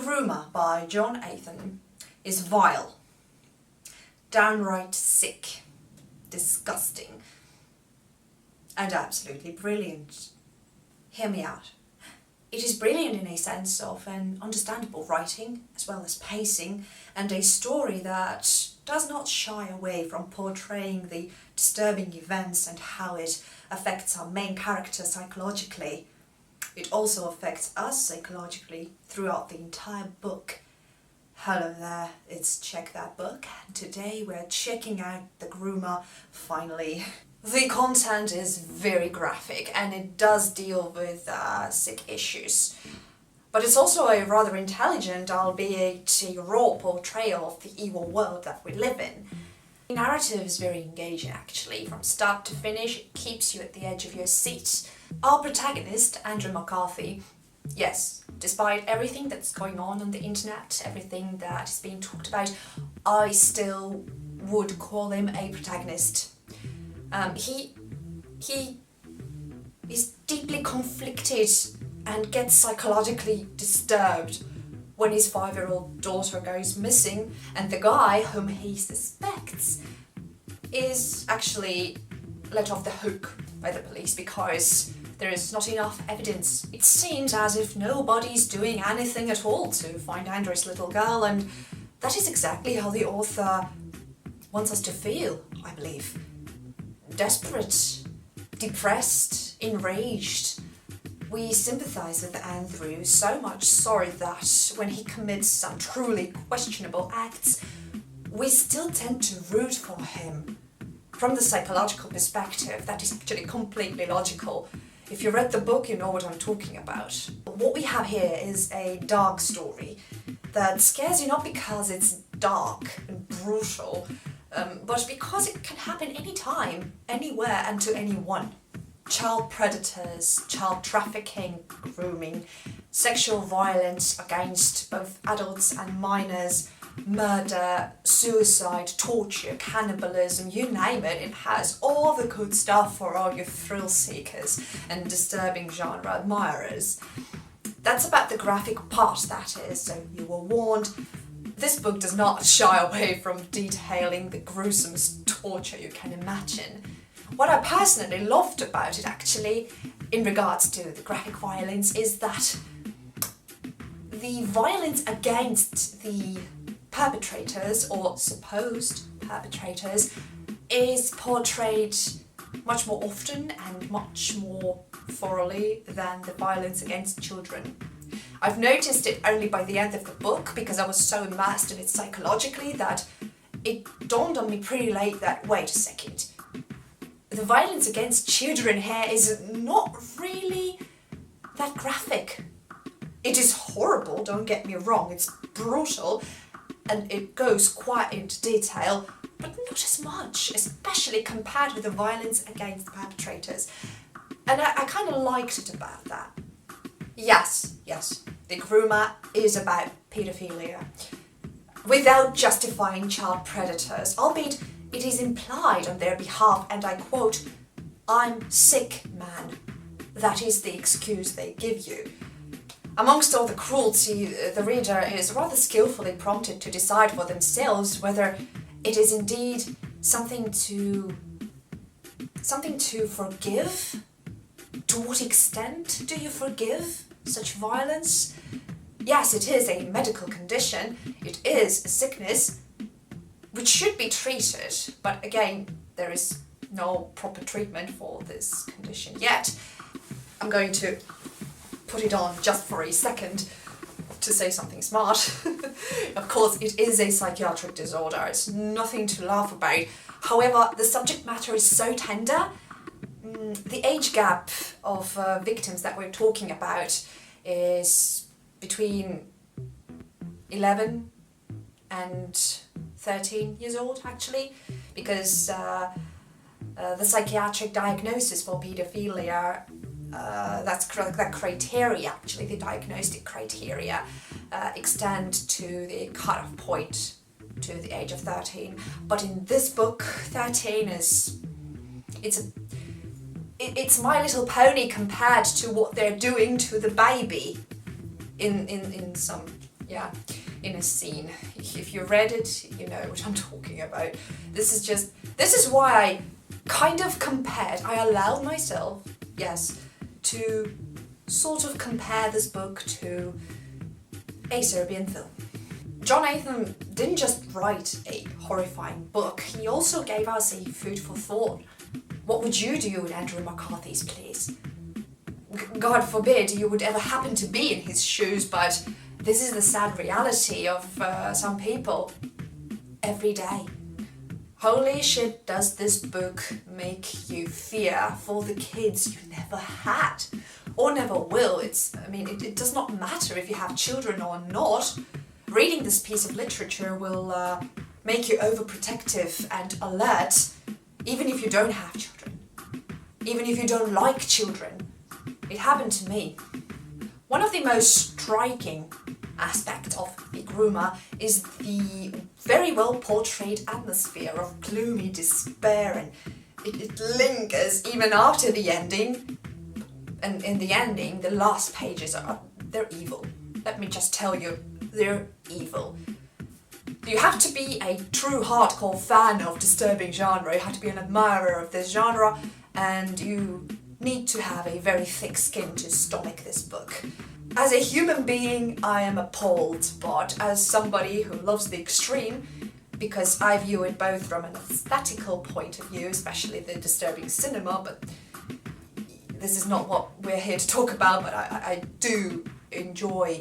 Groomer by Jon Athan is vile, downright sick, disgusting, and absolutely brilliant. Hear me out. It is brilliant in a sense of an understandable writing, as well as pacing, and a story that does not shy away from portraying the disturbing events and how it affects our main character psychologically. It also affects us psychologically throughout the entire book. Hello there, it's Check That Book, and today we're checking out The Groomer, finally. The content is very graphic and it does deal with sick issues. But it's also a rather intelligent, albeit a raw portrayal of the evil world that we live in. The narrative is very engaging actually. From start to finish, it keeps you at the edge of your seat. Our protagonist, Andrew McCarthy, yes, despite everything that's going on the internet, everything that is being talked about, I still would call him a protagonist. He is deeply conflicted and gets psychologically disturbed when his 5-year-old daughter goes missing, and the guy whom he suspects is actually let off the hook by the police because there is not enough evidence. It seems as if nobody's doing anything at all to find Andrew's little girl, and that is exactly how the author wants us to feel, I believe. Desperate, depressed, enraged. We sympathise with Andrew, so much so that when he commits some truly questionable acts, we still tend to root for him. From the psychological perspective, that is actually completely logical. If you read the book, you know what I'm talking about. What we have here is a dark story that scares you not because it's dark and brutal, but because it can happen anytime, anywhere, and to anyone. Child predators, child trafficking, grooming, sexual violence against both adults and minors, murder, suicide, torture, cannibalism, you name it, it has all the good stuff for all your thrill seekers and disturbing genre admirers. That's about the graphic part, that is, so you were warned. This book does not shy away from detailing the gruesomest torture you can imagine. What I personally loved about it actually, in regards to the graphic violence, is that the violence against the perpetrators, or supposed perpetrators, is portrayed much more often and much more thoroughly than the violence against children. I've noticed it only by the end of the book because I was so immersed in it psychologically that it dawned on me pretty late that, wait a second, the violence against children here is not really that graphic. It is horrible, don't get me wrong, it's brutal, and it goes quite into detail, but not as much, especially compared with the violence against the perpetrators. And I kind of liked it about that. Yes, The Groomer is about paedophilia, without justifying child predators, albeit it is implied on their behalf, and I quote, "I'm sick, man." That is the excuse they give you. Amongst all the cruelty, the reader is rather skillfully prompted to decide for themselves whether it is indeed something to forgive. To what extent do you forgive such violence? Yes, it is a medical condition, it is a sickness, which should be treated, but again, there is no proper treatment for this condition yet. I'm going to put it on just for a second to say something smart. Of course, it is a psychiatric disorder, it's nothing to laugh about. However, the subject matter is so tender. The age gap of victims that we're talking about is between 11 and 13 years old actually, because the psychiatric diagnosis for paedophilia, that criteria actually, the diagnostic criteria, extend to the cutoff point to the age of 13. But in this book, 13 is, it's My Little Pony compared to what they're doing to the baby in some yeah, in a scene. If you read it, you know what I'm talking about. This is why I kind of I allowed myself, yes, to sort of compare this book to a Serbian film. Jon Athan didn't just write a horrifying book, he also gave us a food for thought. What would you do in Andrew McCarthy's place? God forbid you would ever happen to be in his shoes, but this is the sad reality of some people every day. Holy shit, does this book make you fear for the kids you never had or never will. It does not matter if you have children or not. Reading this piece of literature will make you overprotective and alert, even if you don't have children, even if you don't like children. It happened to me. One of the most striking aspects of The Groomer is the very well portrayed atmosphere of gloomy despair, and it lingers even after the ending. And in the ending, the last pages they're evil. Let me just tell you, they're evil. You have to be a true hardcore fan of disturbing genre, you have to be an admirer of this genre, and you need to have a very thick skin to stomach this book. As a human being, I am appalled, but as somebody who loves the extreme, because I view it both from an aesthetical point of view, especially the disturbing cinema, but this is not what we're here to talk about, but I do enjoy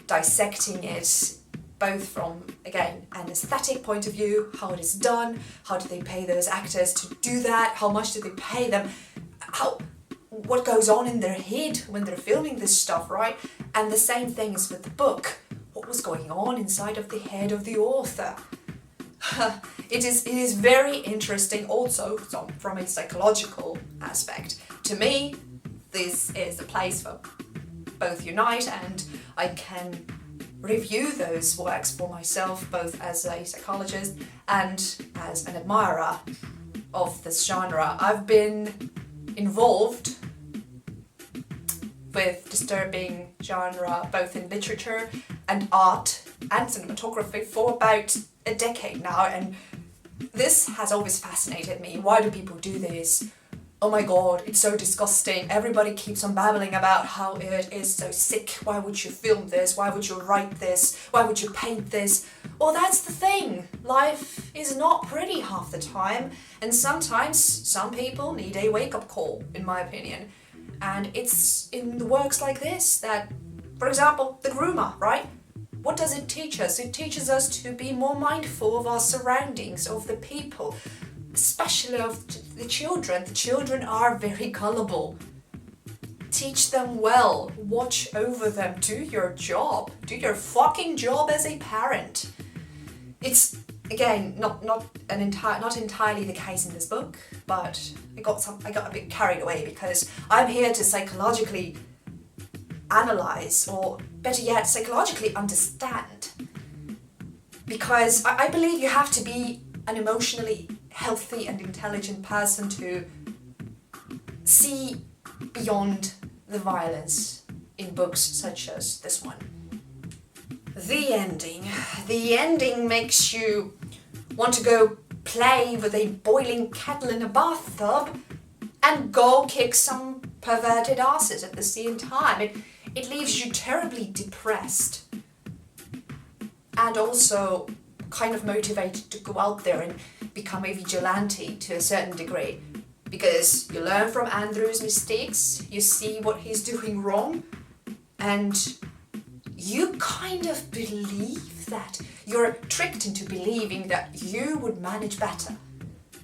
dissecting it both from, again, an aesthetic point of view, how it is done, how do they pay those actors to do that, how much do they pay them, what goes on in their head when they're filming this stuff, right? And the same thing is with the book. What was going on inside of the head of the author? It is very interesting also from a psychological aspect. To me, this is a place for both unite, and I can review those works for myself both as a psychologist and as an admirer of this genre. I've been involved with disturbing genre both in literature and art and cinematography for about a decade now, and this has always fascinated me. Why do people do this? Oh my god, it's so disgusting. Everybody keeps on babbling about how it is so sick. Why would you film this? Why would you write this? Why would you paint this? Well, that's the thing. Life is not pretty half the time, and sometimes some people need a wake-up call, in my opinion. And it's in the works like this that, for example, The Groomer, right? What does it teach us? It teaches us to be more mindful of our surroundings, of the people, especially of the children. The children are very gullible. Teach them well, watch over them, do your job, do your fucking job as a parent. It's, again, not entirely the case in this book, but I got a bit carried away because I'm here to psychologically analyze, or better yet, psychologically understand. Because I believe you have to be an emotionally healthy and intelligent person to see beyond the violence in books such as this one. The ending makes you want to go play with a boiling kettle in a bathtub and go kick some perverted asses at the same time. It leaves you terribly depressed and also kind of motivated to go out there and become a vigilante to a certain degree, because you learn from Andrew's mistakes, you see what he's doing wrong, and you kind of believe that. You're tricked into believing that you would manage better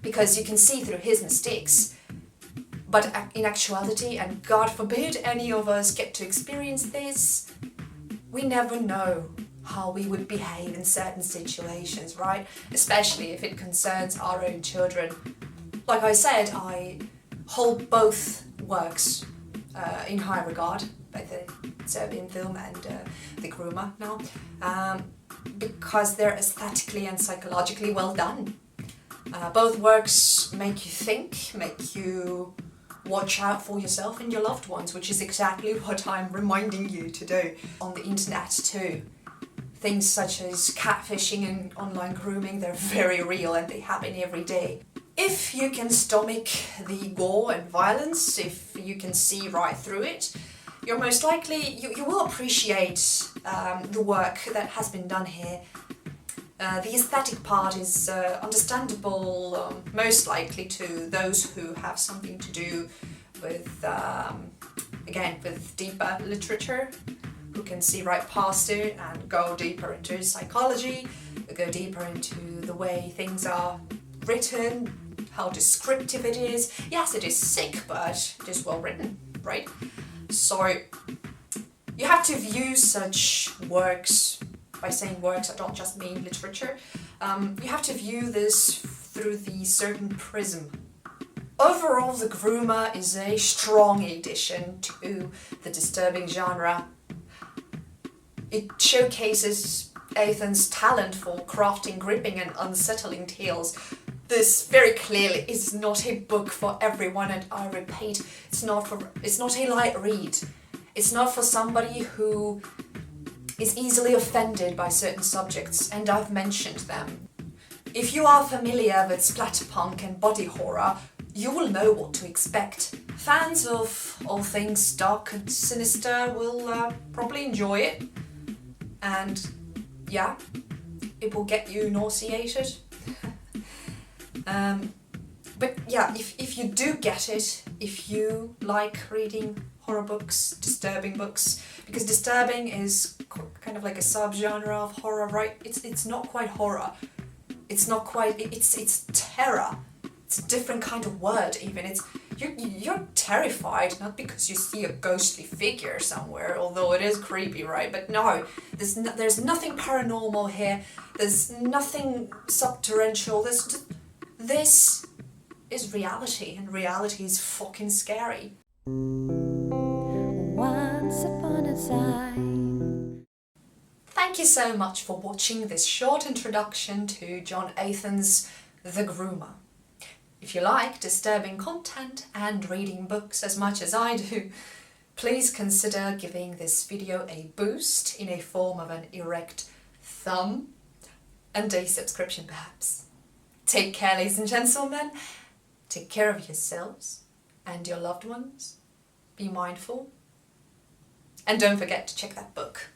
because you can see through his mistakes. But in actuality, and God forbid any of us get to experience this, we never know how we would behave in certain situations, right? Especially if it concerns our own children. Like I said, I hold both works in high regard, both the Serbian film and The Groomer now, because they're aesthetically and psychologically well done. Both works make you think, make you watch out for yourself and your loved ones, which is exactly what I'm reminding you to do on the internet too. things such as catfishing and online grooming, they're very real and they happen every day. If you can stomach the gore and violence, if you can see right through it, you're most likely, you will appreciate the work that has been done here. The aesthetic part is understandable, most likely to those who have something to do with, again, with deeper literature, who can see right past it and go deeper into psychology, go deeper into the way things are written, how descriptive it is. Yes, it is sick, but it is well written, right? So you have to view such works, by saying works I don't just mean literature, you have to view this through the certain prism. Overall, The Groomer is a strong addition to the disturbing genre. It showcases Athan's talent for crafting gripping and unsettling tales. This very clearly is not a book for everyone, and I repeat, it's not a light read. It's not for somebody who is easily offended by certain subjects, and I've mentioned them. If you are familiar with splatterpunk and body horror, you will know what to expect. Fans of all things dark and sinister will probably enjoy it, and yeah, it will get you nauseated. But yeah, if you do get it, if you like reading horror books, disturbing books, because disturbing is kind of like a subgenre of horror, right? It's not quite horror. It's not quite. It's terror. It's a different kind of word. Even you're terrified not because you see a ghostly figure somewhere, although it is creepy, right? But no, there's nothing paranormal here. There's nothing subterranean. This is reality, and reality is fucking scary. Once upon a time. Thank you so much for watching this short introduction to Jon Athan's The Groomer. If you like disturbing content and reading books as much as I do, please consider giving this video a boost in a form of an erect thumb and a subscription perhaps. Take care, ladies and gentlemen. Take care of yourselves and your loved ones. Be mindful. And don't forget to check that book.